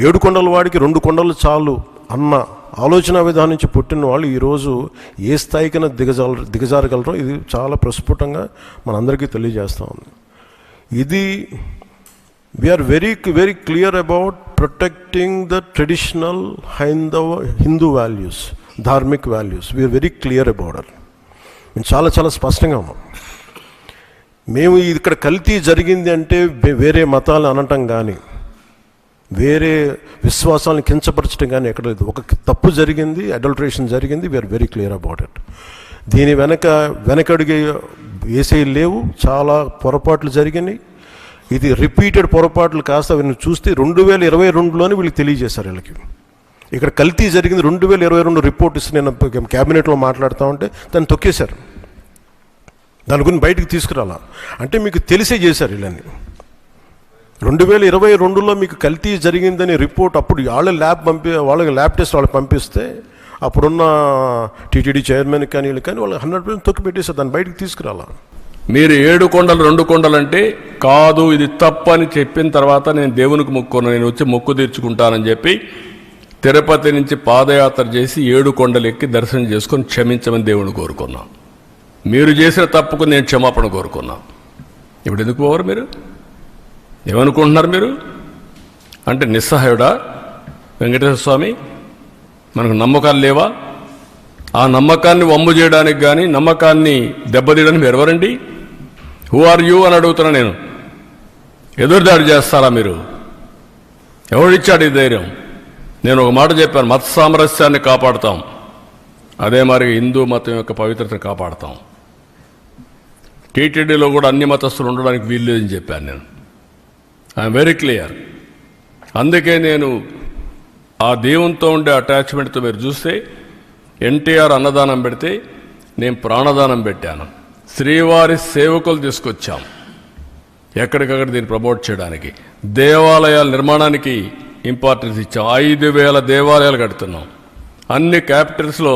7 కొండల వాడికి 2 కొండలు చాలు అన్న ఆలోచన విధానం నుంచి పుట్టిన వాళ్ళు ఈరోజు ఏ స్థాయికైనా దిగజారగలరో ఇది చాలా ప్రస్ఫుటంగా మనందరికీ తెలియజేస్తూ ఉంది. ఇది we are very very clear about protecting the traditional Hindu values, dharmic values. We are very clear about it. మేము చాలా చాలా స్పష్టంగా ఉన్నాం. మేము ఇక్కడ కల్తీ జరిగింది అంటే వేరే మతాలు అనటం కానీ వేరే విశ్వాసాలను కించపరచడం కానీ ఎక్కడ లేదు. ఒక తప్పు జరిగింది, అడల్టరేషన్ జరిగింది. We are very clear about it. దీని వెనకడిగే వేసే లేవు. చాలా పొరపాట్లు జరిగినాయి. ఇది రిపీటెడ్ పొరపాట్లు కాస్త వీళ్ళని చూస్తే 2022లోనే వీళ్ళకి తెలియజేశారు. వీళ్ళకి ఇక్కడ కల్తీ జరిగింది 2022 రిపోర్ట్ ఇస్తే నేను క్యాబినెట్లో మాట్లాడుతూ ఉంటే దాన్ని తొక్కేశారు. దాని గురించి బయటకు తీసుకురాలా అంటే మీకు తెలిసే చేశారు. వీళ్ళని 2022లో మీకు కల్తీ జరిగిందని రిపోర్ట్ అప్పుడు వాళ్ళకి ల్యాబ్ టెస్ట్ వాళ్ళకి పంపిస్తే అప్పుడున్న టీటీడీ చైర్మన్ కానీ వీళ్ళు కానీ వాళ్ళు 100% తొక్కి పెట్టేశారు. దాన్ని బయటకు తీసుకురాలా. మీరు 7 కొండలు 2 కొండలు అంటే కాదు, ఇది తప్పని చెప్పిన తర్వాత నేను దేవునికి మొక్కున్నాను, నేను వచ్చి మొక్కు తీర్చుకుంటానని చెప్పి తిరుపతి నుంచి పాదయాత్ర చేసి 7 కొండలు ఎక్కి దర్శనం చేసుకొని క్షమించమని దేవుని కోరుకున్నాం. మీరు చేసిన తప్పుకు నేను క్షమాపణ కోరుకున్నాం. ఇప్పుడు ఎందుకు పోవరు? మీరు ఏమనుకుంటున్నారు? మీరు అంటే నిస్సహాయుడా వెంకటేశ్వర స్వామి? మనకు నమ్మకాలు లేవా? ఆ నమ్మకాన్ని వమ్ము చేయడానికి కానీ నమ్మకాన్ని దెబ్బతీయడానికి మీరు ఎవరండి? హూ ఆర్ యూ అని అడుగుతున్నా నేను. ఎదురుదాడి చేస్తారా మీరు? ఎవడిచ్చాడు ఈ ధైర్యం? నేను ఒక మాట చెప్పాను, మత సామరస్యాన్ని కాపాడుతాం, అదే మరి హిందూ మతం యొక్క పవిత్రతను కాపాడుతాం. టీటీడీలో కూడా అన్ని మతస్థులు ఉండడానికి వీల్లేదని చెప్పాను నేను. I'm very clear. అందుకే నేను ఆ దేవునితో ఉండే అటాచ్మెంట్తో మీరు చూస్తే ఎన్టీఆర్ అన్నదానం పెడితే నేను ప్రాణదానం పెట్టాను. శ్రీవారి సేవకులు తీసుకొచ్చాం ఎక్కడికక్కడ దీన్ని ప్రమోట్ చేయడానికి. దేవాలయాల నిర్మాణానికి ఇంపార్టెన్స్ ఇచ్చాం. 5,000 దేవాలయాలు కడుతున్నాం. అన్ని క్యాపిటల్స్లో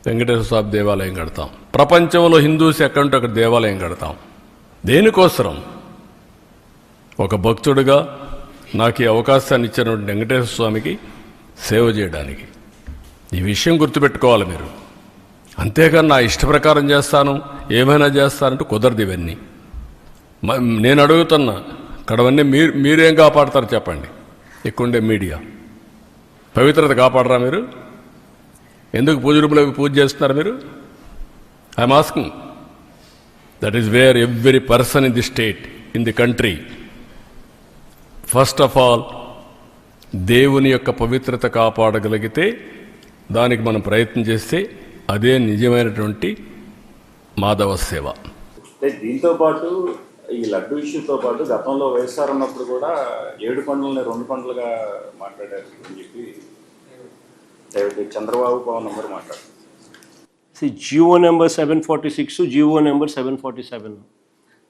వెంకటేశ్వర స్వామి దేవాలయం కడతాం. ప్రపంచంలో హిందూస్ ఎక్కడుంటే అక్కడ దేవాలయం కడతాం. దేనికోసం? ఒక భక్తుడిగా నాకు ఈ అవకాశాన్ని ఇచ్చినటువంటి వెంకటేశ్వర స్వామికి సేవ చేయడానికి. ఈ విషయం గుర్తుపెట్టుకోవాలి మీరు. అంతేగాని నా ఇష్ట ప్రకారం చేస్తాను, ఏమైనా చేస్తానంటూ కుదరదు. ఇవన్నీ నేను అడుగుతున్నా, ఇక్కడవన్నీ మీరేం కాపాడతారు చెప్పండి? ఇక్కడుండే మీడియా పవిత్రత కాపాడరా మీరు? ఎందుకు పూజ రూపులోకి పూజ చేస్తున్నారు మీరు? I'm asking. That is where every person in the state, in the country, first of all దేవుని యొక్క పవిత్రత కాపాడగలిగితే దానికి మనం ప్రయత్నం చేస్తే అదే నిజమైనటువంటి మాధవ సేవ. దీంతో పాటు ఈ లడ్డు ఇష్యూతో పాటు గతంలో వైఎస్ఆర్ ఉన్నప్పుడు కూడా 7 కొండలని 2 కొండలుగా మాట్లాడారు అని చెప్పి చంద్రబాబు పవన్ నంబర్ మాట్లాడారు. Jio number 746, Jio number 747.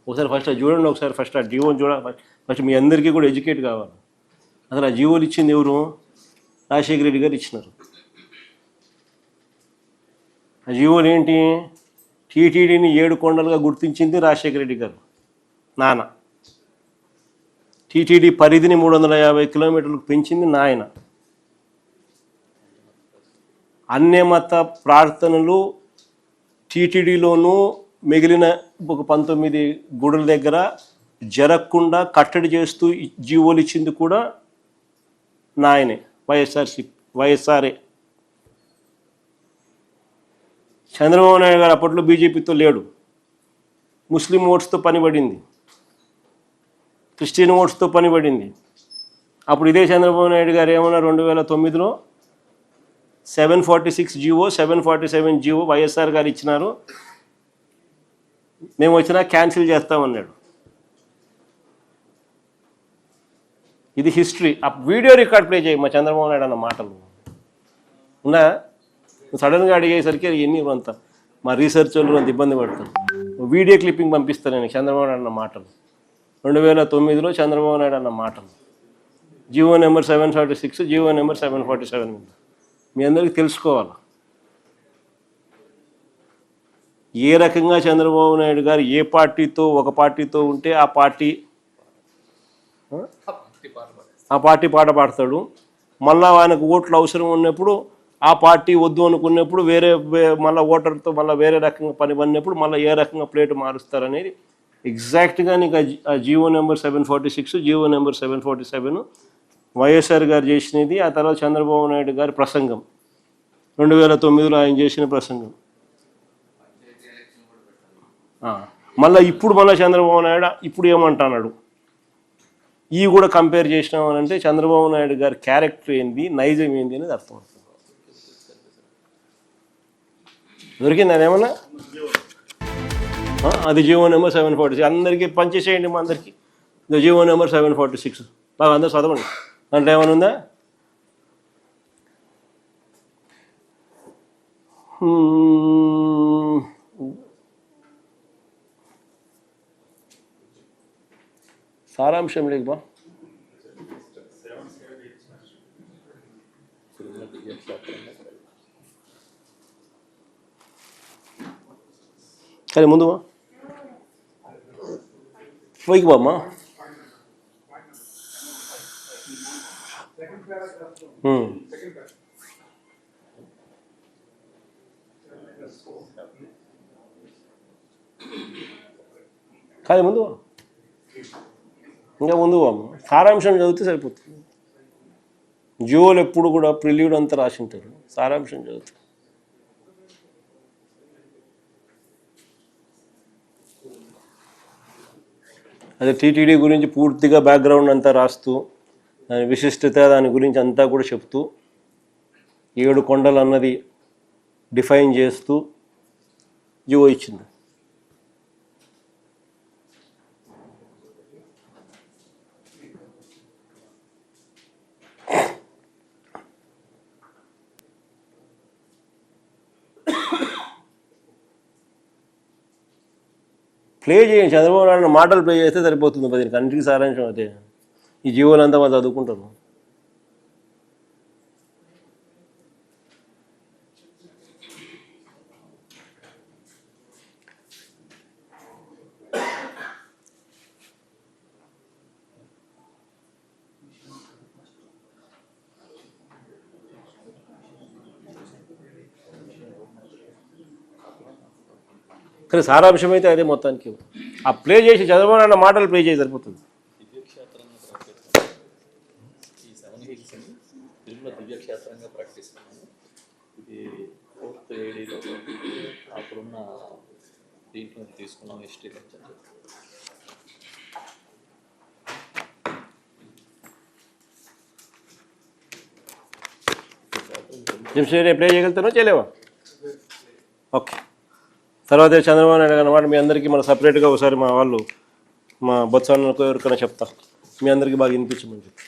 ఒకసారి ఫస్ట్ అది చూడండి. ఒకసారి ఫస్ట్ ఆ జియోని చూడాలి. ఫస్ట్ మీ అందరికీ కూడా ఎడ్యుకేట్ కావాలి. అసలు ఆ జియోలు ఇచ్చింది ఎవరు? రాజశేఖర రెడ్డి గారు ఇచ్చినారు. ఆ జియోలు ఏంటి? టీటీడీని 7 కొండలుగా గుర్తించింది రాజశేఖర రెడ్డి గారు నాన్న. టీటీడీ పరిధిని 350 కిలోమీటర్లకు పెంచింది నాయన. అన్యమత ప్రార్థనలు టీటీడీలోనూ మిగిలిన ఒక 19 గుడుల దగ్గర జరగకుండా కట్టడి చేస్తూ జీవోలు ఇచ్చింది కూడా నాయనే, వైఎస్ఆర్ఏ. చంద్రబాబు నాయుడు గారు అప్పట్లో బీజేపీతో లేడు. ముస్లిం ఓట్స్తో పనిపడింది, క్రిస్టియన్ ఓట్స్తో పనిపడింది. అప్పుడు ఇదే చంద్రబాబు నాయుడు గారు ఏమన్నా 2009లో 746 జియో 747 జియో వైఎస్ఆర్ గారు ఇచ్చినారు, మేము వచ్చినా క్యాన్సిల్ చేస్తామన్నాడు. ఇది హిస్టరీ. ఆ వీడియో రికార్డ్ ప్లే చేయి మా చంద్రబాబు నాయుడు అన్న మాటలు ఉన్నా. సడన్గా అడిగేసరికి ఎన్ని అంత మా రీసెర్చ్ వాళ్ళు అంత ఇబ్బంది పడతారు. వీడియో క్లిప్పింగ్ పంపిస్తాను నేను చంద్రబాబు నాయుడు అన్న మాటలు. 2009లో చంద్రబాబు నాయుడు అన్న మాటలు. జియో నెంబర్ 746, జియో నెంబర్ 747 మీద మీ అందరికీ తెలుసుకోవాలి ఏ రకంగా చంద్రబాబు నాయుడు గారు ఏ పార్టీతో ఒక పార్టీతో ఉంటే ఆ పార్టీ ఆ పార్టీ పాట పాడతాడు. మళ్ళీ ఆయనకు ఓట్లు అవసరం ఉన్నప్పుడు ఆ పార్టీ వద్దు అనుకున్నప్పుడు మళ్ళీ ఓటర్తో మళ్ళీ వేరే రకంగా పని పడినప్పుడు మళ్ళీ ఏ రకంగా ప్లేట్ మారుస్తారనేది ఎగ్జాక్ట్గా నీకు ఆ GO number 746, GO number 747 YSR గారు చేసినది. ఆ తర్వాత చంద్రబాబు నాయుడు గారి ప్రసంగం 2009లో ఆయన చేసిన ప్రసంగం. మళ్ళీ చంద్రబాబు నాయుడు ఇప్పుడు ఏమంటున్నాడు, ఇవి కూడా కంపేర్ చేసినామనంటే చంద్రబాబు నాయుడు గారి క్యారెక్టర్ ఏంది, నైజం ఏంది అనేది అర్థమవుతుంది. దొరికింది అది ఏమన్నా? అది జీవో నెంబర్ 746 అందరికీ పనిచేసేయండి. మా అందరికీ జీవో నెంబర్ 746 బాగా అందరూ చదవండి. దాంట్లో ఏమైనా ఉందా? సారాంశం లేక కానీ ముందు పోయికి బామ్మా. కానీ ముందు ఇంకా ముందు బామ్మ సారాంశం చదివితే సరిపోతుంది. జియోలు ఎప్పుడు కూడా ప్రిల్యూడ్ అంతా రాసి ఉంటారు, సారాంశం చదువుతారు. అదే టీటీడీ గురించి పూర్తిగా బ్యాక్గ్రౌండ్ అంతా రాస్తూ దాని విశిష్టత దాని గురించి అంతా కూడా చెప్తూ 7 కొండలు అన్నది డిఫైన్ చేస్తూ జియో ఇచ్చింది. ప్లే చేయండి, చంద్రబాబు నాయుడు మాటలు ప్లే చేస్తే సరిపోతుంది. దీనికి అన్నిటికీ సారాంశం అదే. ఈ జీవోలంతా వాళ్ళు చదువుకుంటారు. కానీ సారాంశం అయితే అదే మొత్తానికి. ఆ ప్లే చేసి చంద్రబాబు నాయుడు మాటలు ప్లే చేసి సరిపోతుంది. తిరుమల దివ్యక్షేత్రంగా ప్రకటిస్తున్నాము. ఇది 4th ADలో అప్పుడున్న దీంట్లో తీసుకున్నాం హిస్టరీ లెక్చర్. జంషెడ్ ప్లే చేయగలుగుతానో చేయలేవా? ఓకే. తర్వాత చంద్రబాబు నాయుడు అన్నమాట మీ అందరికీ మన సపరేట్గా ఒకసారి మా వాళ్ళు మా బొత్స ఎవరికైనా చెప్తా, మీ అందరికీ బాగా వినిపించమని చెప్పి.